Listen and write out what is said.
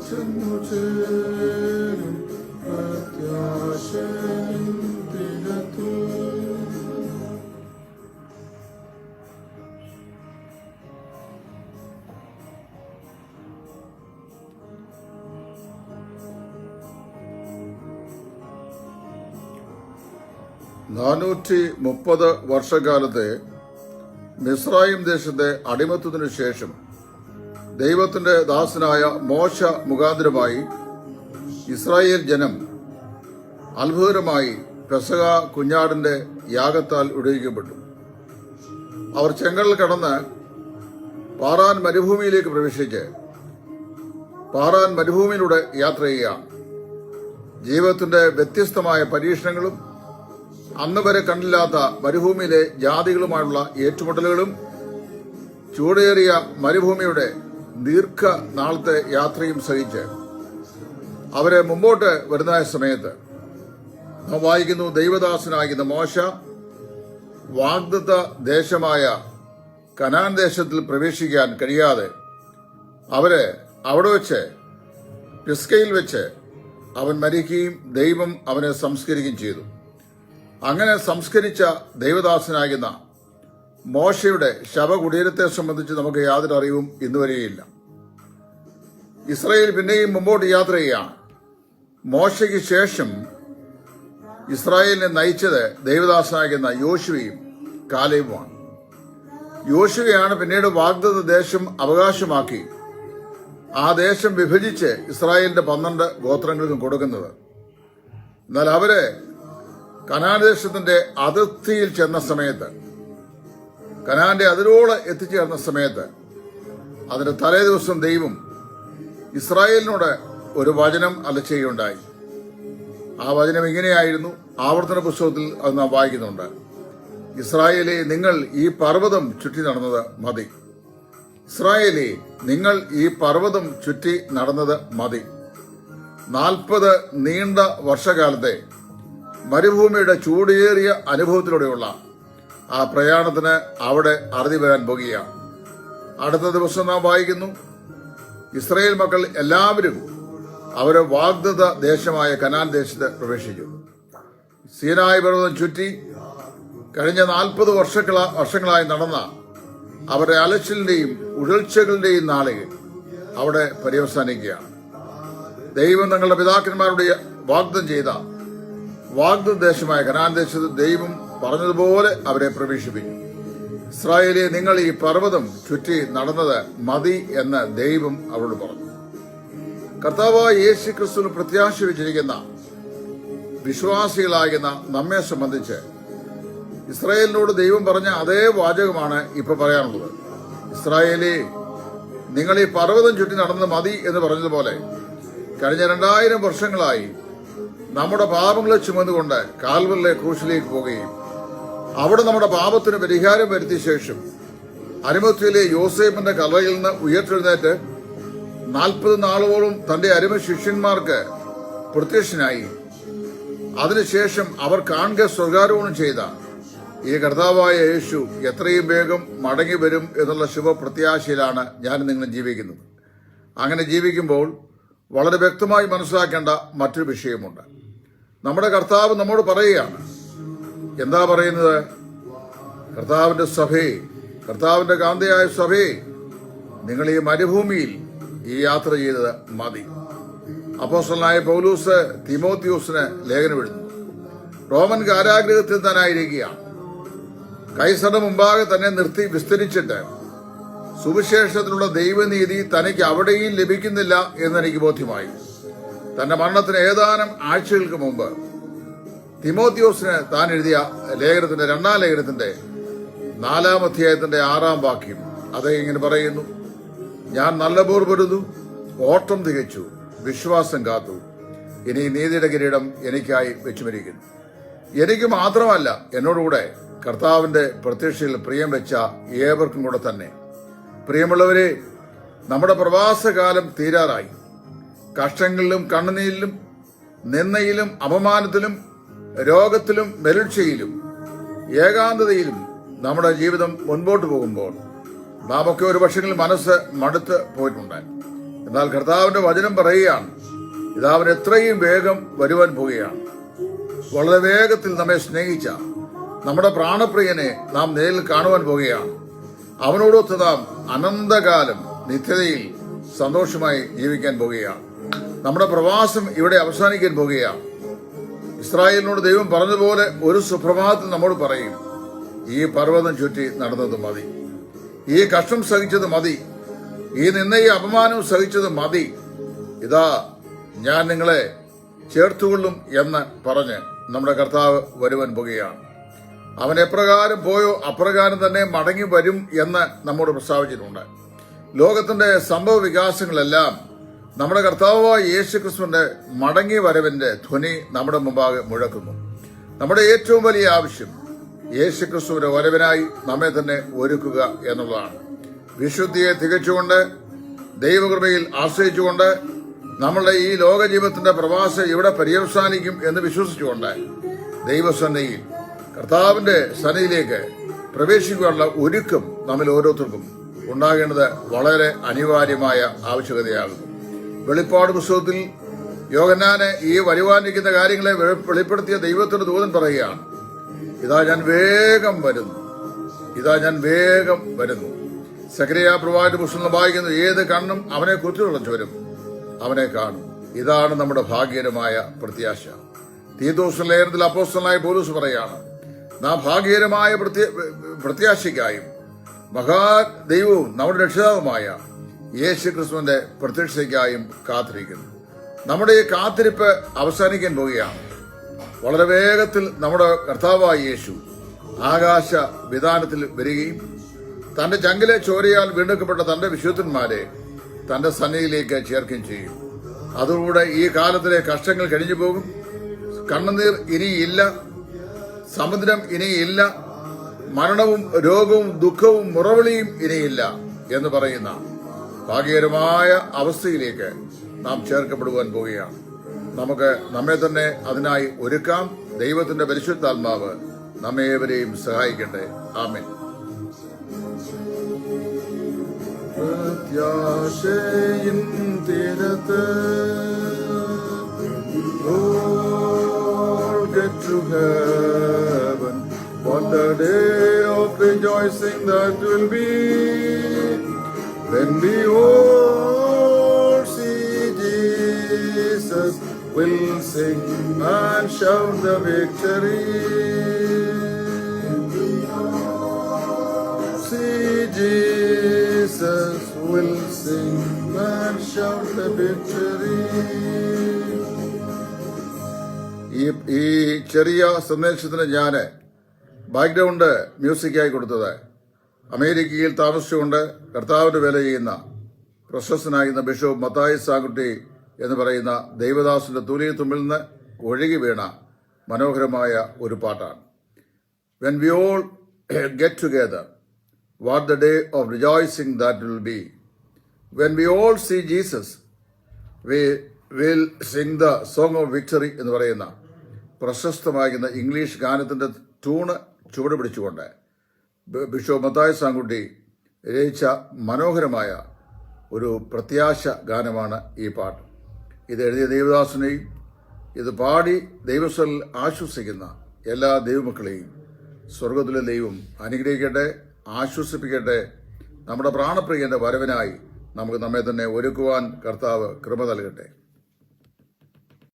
ചെന്നു ചേരും പ്രത്യാശയിടത്തു. നാനൂറ്റി 30 വർഷക്കാലത്തെ മിസ്രയീം ദേശത്തെ അടിമത്തത്തിനു ശേഷം ദൈവത്തിന്റെ ദാസനായ മോശ മുഖാന്തരമായി ഇസ്രായേൽ ജനം അത്ഭുതകരമായി പെസഹ കുഞ്ഞാടിന്റെ യാഗത്താൽ വിടുവിക്കപ്പെട്ടു. അവർ ചെങ്കടൽ കടന്ന് പാറാൻ മരുഭൂമിയിലേക്ക് പ്രവേശിച്ച് പാറാൻ മരുഭൂമിയിലൂടെ യാത്ര ചെയ്യുകയാണ്. ജീവിതത്തിന്റെ വ്യത്യസ്തമായ പരീക്ഷണങ്ങളും അന്ന് വരെ കണ്ടില്ലാത്ത മരുഭൂമിയിലെ ജാതികളുമായുള്ള ഏറ്റുമുട്ടലുകളും ചൂടേറിയ മരുഭൂമിയുടെ ദീർഘനാളത്തെ യാത്രയും സഹിച്ച് അവരെ മുമ്പോട്ട് വരുന്ന സമയത്ത് നാം വായിക്കുന്നു, ദൈവദാസനായിരുന്ന മോശ വാഗ്ദത്ത ദേശമായ കനാൻ ദേശത്തിൽ പ്രവേശിക്കാൻ കഴിയാതെ അവരെ അവിടെ വെച്ച് പിസ്കയിൽ വെച്ച് അവൻ മരിക്കുകയും ദൈവം അവനെ സംസ്കരിക്കുകയും ചെയ്തു. അങ്ങനെ സംസ്കരിച്ച ദൈവദാസനാകുന്ന മോശയുടെ ശവകുടീരത്തെ സംബന്ധിച്ച് നമുക്ക് യാതൊരു അറിവും ഇന്നുവരെയില്ല. ഇസ്രായേൽ പിന്നെയും മുമ്പോട്ട് യാത്ര ചെയ്യുകയാണ്. മോശയ്ക്ക് ശേഷം ഇസ്രായേലിനെ നയിച്ചത് ദൈവദാസനാകുന്ന യോശുവയും കാലേബുമാണ്. യോശുവയാണ് പിന്നീട് വാഗ്ദത്ത ദേശം അവകാശമാക്കി ആ ദേശം വിഭജിച്ച് ഇസ്രായേലിന്റെ 12 ഗോത്രങ്ങൾക്കും കൊടുക്കുന്നത്. എന്നാൽ അവര് കനാൻ ദേശത്തിന്റെ അതിർത്തിയിൽ ചെന്ന സമയത്ത്, കനാന്റെ അതിരോട് എത്തിച്ചേർന്ന സമയത്ത് അതിന്റെ തലേ ദിവസം ദൈവം ഇസ്രായേലിനോട് ഒരു വചനം അലച്ചുകയുണ്ടായി. ആ വചനം ഇങ്ങനെയായിരുന്നു. ആവർത്തന പുസ്തകത്തിൽ അത് നാം വായിക്കുന്നുണ്ട്. ഇസ്രായേലേ, നിങ്ങൾ ഈ പർവ്വതം ചുറ്റി നടന്നത് മതി. ഇസ്രായേലേ, നിങ്ങൾ ഈ പർവ്വതം ചുറ്റി നടന്നത് മതി. 40 നീണ്ട വർഷകാലത്തെ മരുഭൂമിയുടെ ചൂടേറിയ അനുഭവത്തിലൂടെയുള്ള ആ പ്രയാണത്തിന് അവിടെ അറുതി വരാൻ പോകുകയാണ്. അടുത്ത ദിവസം നാം വായിക്കുന്നു, ഇസ്രായേൽ മക്കൾ എല്ലാവരും അവരെ വാഗ്ദത്ത ദേശമായ കനാൻ ദേശത്ത് പ്രവേശിച്ചു. സീനായി പർവ്വതം ചുറ്റി കഴിഞ്ഞ 40 വർഷങ്ങളായി നടന്ന അവരുടെ അലച്ചിലിന്റെയും ഉഴൽച്ചകളുടെയും നാളുകൾ അവിടെ പര്യവസാനിക്കുകയാണ്. ദൈവം തങ്ങളുടെ പിതാക്കന്മാരുടെ വാഗ്ദം ചെയ്ത വാഗ്ദത്ത ദേശമായ കനാൻ ദേശത്ത് ദൈവം പറഞ്ഞതുപോലെ അവരെ പ്രവേശിപ്പിച്ചു. ഇസ്രായേലിയെ, നിങ്ങൾ ഈ പർവ്വതം ചുറ്റി നടന്നത് മതി എന്ന് ദൈവം അവരോട് പറഞ്ഞു. കർത്താവായ യേശു ക്രിസ്തുവിന് പ്രത്യാശ വെച്ചിരിക്കുന്ന വിശ്വാസികളാകുന്ന നമ്മെ സംബന്ധിച്ച് ഇസ്രായേലിനോട് ദൈവം പറഞ്ഞ അതേ വാചകമാണ് ഇപ്പൊ പറയാനുള്ളത്. ഇസ്രായേലേ, നിങ്ങൾ ഈ പർവ്വതം ചുറ്റി നടന്നത് മതി എന്ന് പറഞ്ഞതുപോലെ കഴിഞ്ഞ 2000 വർഷങ്ങളായി നമ്മുടെ പാപങ്ങളെ ചുമന്നുകൊണ്ട് കാൽവറിലെ ക്രൂശിലേക്ക് പോകുകയും അവിടെ നമ്മുടെ പാപത്തിന് പരിഹാരം വരുത്തിയ ശേഷം അരിമത്ഥയിലെ യോസേഫിന്റെ കല്ലറയിൽ നിന്ന് ഉയർത്തെഴുന്നേറ്റ് 40 നാളോളം തന്റെ അരിമ ശിഷ്യന്മാർക്ക് പ്രത്യക്ഷനായി അതിനുശേഷം അവർ കാണുക സ്വർഗാരോഹണം ചെയ്ത ഈ കർത്താവായ യേശു എത്രയും വേഗം മടങ്ങി വരും എന്നുള്ള ശുഭപ്രത്യാശയിലാണ് ഞാൻ നിങ്ങൾ ജീവിക്കുന്നത്. അങ്ങനെ ജീവിക്കുമ്പോൾ വളരെ വ്യക്തമായി മനസ്സിലാക്കേണ്ട മറ്റൊരു വിഷയമുണ്ട്. നമ്മുടെ കർത്താവ് നമ്മോട് പറയുകയാണ്. എന്താ പറയുന്നത്? കർത്താവിന്റെ സഭയെ, കർത്താവിന്റെ കാന്തയായ സഭയെ, നിങ്ങൾ ഈ മരുഭൂമിയിൽ ഈ യാത്ര ചെയ്തത് മതി. അപ്പോസ്തലനായ പൗലൂസ് തിമോത്തിയോസിന് ലേഖനം എഴുതുന്നു. റോമൻ കാരാഗ്രഹത്തിൽ തന്നായിരിക്കുകയാണ്. കൈസറുടെ മുമ്പാകെ തന്നെ നിർത്തി വിസ്തരിച്ചിട്ട് സുവിശേഷത്തിലുള്ള ദൈവനീതി തനിക്ക് അവിടെയും ലഭിക്കുന്നില്ല എന്നെനിക്ക് ബോധ്യമായി. തന്റെ മരണത്തിന് ഏതാനും ആഴ്ചകൾക്ക് മുമ്പ് തിമോത്തിയോസിന് താൻ എഴുതിയ ലേഖനത്തിന്റെ 2-ാം ലേഖനത്തിന്റെ 4-ാം അധ്യായത്തിന്റെ 6-ാം വാക്യം അത് ഇങ്ങനെ പറയുന്നു: ഞാൻ നല്ല പോർ പൊരുതു, ഓട്ടം തികച്ചു, വിശ്വാസം കാത്തു, ഇനി നീതിയുടെ കിരീടം എനിക്കായി വെച്ചുമിരിക്കുന്നു. എനിക്ക് മാത്രമല്ല, എന്നോടുകൂടെ കർത്താവിന്റെ പ്രത്യക്ഷയിൽ പ്രിയം വെച്ച ഏവർക്കും കൂടെ തന്നെ. പ്രിയമുള്ളവരെ, നമ്മുടെ പ്രവാസകാലം തീരാറായി. കഷ്ടങ്ങളിലും കണ്ണുനീരിലും നിന്ദയിലും അപമാനത്തിലും രോഗത്തിലും മെലിഴ്ചയിലും ഏകാന്തതയിലും നമ്മുടെ ജീവിതം മുൻപോട്ട് പോകുമ്പോൾ നാമൊക്കെ ഒരു പക്ഷെങ്കിൽ മനസ്സ് മടുത്ത് പോയിട്ടുണ്ട്. എന്നാൽ കർത്താവിന്റെ വചനം പറയുകയാണ്, ഇതാ അവൻ എത്രയും വേഗം വരുവാൻ പോവുകയാണ്. വളരെ വേഗത്തിൽ നമ്മെ സ്നേഹിച്ച നമ്മുടെ പ്രാണപ്രിയനെ നാം നേരിൽ കാണുവാൻ പോവുകയാണ്. അവനോടൊത്ത് നാം അനന്തകാലം നിത്യതയിൽ സന്തോഷമായി ജീവിക്കാൻ പോവുകയാണ്. നമ്മുടെ പ്രവാസം ഇവിടെ അവസാനിക്കാൻ പോവുകയാണ്. ഇസ്രായേലിനോട് ദൈവം പറഞ്ഞതുപോലെ ഒരു സുപ്രഭാതത്തിൽ നമ്മോട് പറയും, ഈ പർവ്വതം ചുറ്റി നടന്നത് മതി, ഈ കഷ്ടം സഹിച്ചത് മതി, ഈ നിന്നയും അപമാനവും സഹിച്ചത് മതി, ഇതാ ഞാൻ നിങ്ങളെ ചേർത്തുകൊള്ളും എന്ന് പറഞ്ഞ് നമ്മുടെ കർത്താവ് വരുവാൻ പോകുകയാണ്. അവൻ എപ്രകാരം പോയോ അപ്രകാരം തന്നെ മടങ്ങി വരും എന്ന് നമ്മോട് പ്രസ്താവിച്ചിട്ടുണ്ട്. ലോകത്തിന്റെ സംഭവ വികാസങ്ങളെല്ലാം നമ്മുടെ കർത്താവായ യേശുക്രിസ്തുവിന്റെ മടങ്ങി വരവിന്റെ ധ്വനി നമ്മുടെ മുമ്പാകെ മുഴക്കുന്നു. നമ്മുടെ ഏറ്റവും വലിയ ആവശ്യം യേശുക്രിസ്തുവിന്റെ വരവിനായി നമ്മെ തന്നെ ഒരുക്കുക എന്നുള്ളതാണ്. വിശുദ്ധിയെ തികച്ചുകൊണ്ട് ദൈവകൃപയിൽ ആശ്രയിച്ചുകൊണ്ട് നമ്മളുടെ ഈ ലോക ജീവിതത്തിന്റെ പ്രവാസം ഇവിടെ പര്യവസാനിക്കും എന്ന് വിശ്വസിച്ചുകൊണ്ട് ദൈവസന്നിധിയിൽ കർത്താവിന്റെ സന്നിധിയിലേക്ക് പ്രവേശിക്കാനുള്ള ഒരുക്കം നമ്മിൽ ഓരോരുത്തർക്കും ഉണ്ടാകേണ്ടത് വളരെ അനിവാര്യമായ ആവശ്യകതയാകുന്നു. വെളിപ്പാട് പുസ്തകത്തിൽ യോഹന്നാന് ഈ വരുവാനിരിക്കുന്ന കാര്യങ്ങളെ വെളിപ്പെടുത്തിയ ദൈവത്തിന്റെ ദൂതൻ പറയുകയാണ്, ഇതാ ഞാൻ വേഗം വരുന്നു, ഇതാ ഞാൻ വേഗം വരുന്നു. സക്കറിയ പ്രവാചക പുസ്തകം വായിക്കുന്നു, ഏത് കണ്ണും അവനെ കുറിച്ചുള്ള വരും, അവനെ കാണും. ഇതാണ് നമ്മുടെ ഭാഗ്യകരമായ പ്രത്യാശ. തീത്തോസ് ലേഖനത്തിൽ അപ്പോസ്തലനായ പൗലോസ് പറയാണ്, നാം ഭാഗ്യകരമായ പ്രത്യാശയ്ക്കായും മഹാദൈവവും നമ്മുടെ രക്ഷിതാവുമായ യേശു ക്രിസ്തുവിന്റെ പ്രത്യക്ഷതയ്ക്കായും കാത്തിരിക്കുന്നു. നമ്മുടെ ഈ കാത്തിരിപ്പ് അവസാനിക്കാൻ പോവുകയാണ്. വളരെ വേഗത്തിൽ നമ്മുടെ കർത്താവായ യേശു ആകാശ വിധാനത്തിൽ വരികയും തന്റെ ചങ്കിലെ ചോരയാൽ വീണ്ടെടുക്കപ്പെട്ട തന്റെ വിശുദ്ധന്മാരെ തന്റെ സന്നിധിയിലേക്ക് ചേർക്കുകയും ചെയ്യും. അതോടെ ഈ കാലത്തിലെ കഷ്ടങ്ങൾ കഴിഞ്ഞു പോകും. കണ്ണുനീർ ഇനിയില്ല, സമുദ്രം ഇനിയില്ല, മരണവും രോഗവും ദുഃഖവും മുറവിളിയും ഇനിയില്ല എന്ന് പറയുന്ന ഭാഗ്യകരമായ അവസ്ഥയിലേക്ക് നാം ചേർക്കപ്പെടുവാൻ പോവുകയാണ്. നമുക്ക് നമ്മെ തന്നെ അതിനായി ഒരുക്കാം. ദൈവത്തിന്റെ പരിശുദ്ധാത്മാവ് നമ്മേവരെയും സഹായിക്കട്ടെ. ആമേൻ. പ്രത്യാശയിൻ തീരത്ത് get to heaven, what a day of rejoicing that will be, when we all see Jesus, will sing and shout the victory. See Jesus, will sing and shout the victory. ഈ ചെറിയ സന്ദേശത്തിന് ഞാൻ ബാക്ക്ഗ്രൗണ്ട് മ്യൂസിക്കായി കൊടുത്തത് അമേരിക്കയിൽ താമസിച്ചുകൊണ്ട് കർത്താവിന്റെ വേല ചെയ്യുന്ന പ്രശസ്തനായിരുന്ന bishop Mathai സാകുട്ടി എന്ന് പറയുന്ന ദൈവദാസന്റെ തൂലികത്തുമ്പിൽ നിന്ന് ഒഴുകി വീണ മനോഹരമായ ഒരു പാട്ടാണ്. When we all get together, what the day of rejoicing that will be, when we all see Jesus we will sing the song of victory എന്ന് പറയുന്ന പ്രശസ്തമാകുന്ന ഇംഗ്ലീഷ് ഗാനത്തിന്റെ ട്യൂണ് ചുവട് പിടിച്ചുകൊണ്ട് ബിഷപ്പ് മത്തായി സാങ്കുട്ടി രചിച്ച മനോഹരമായ ഒരു പ്രത്യാശ ഗാനമാണ് ഈ പാട്ട്. ഇത് എഴുതിയ ദേവദാസനെയും ഇത് പാടി ദൈവസ്ഥലിൽ ആശ്വസിക്കുന്ന എല്ലാ ദൈവമക്കളെയും സ്വർഗത്തിലെ ദൈവം അനുഗ്രഹിക്കട്ടെ, ആശ്വസിപ്പിക്കട്ടെ. നമ്മുടെ പ്രാണപ്രിയന്റെ വരവിനായി നമുക്ക് നമ്മെ തന്നെ ഒരുക്കുവാൻ കർത്താവ് കൃപ നൽകട്ടെ.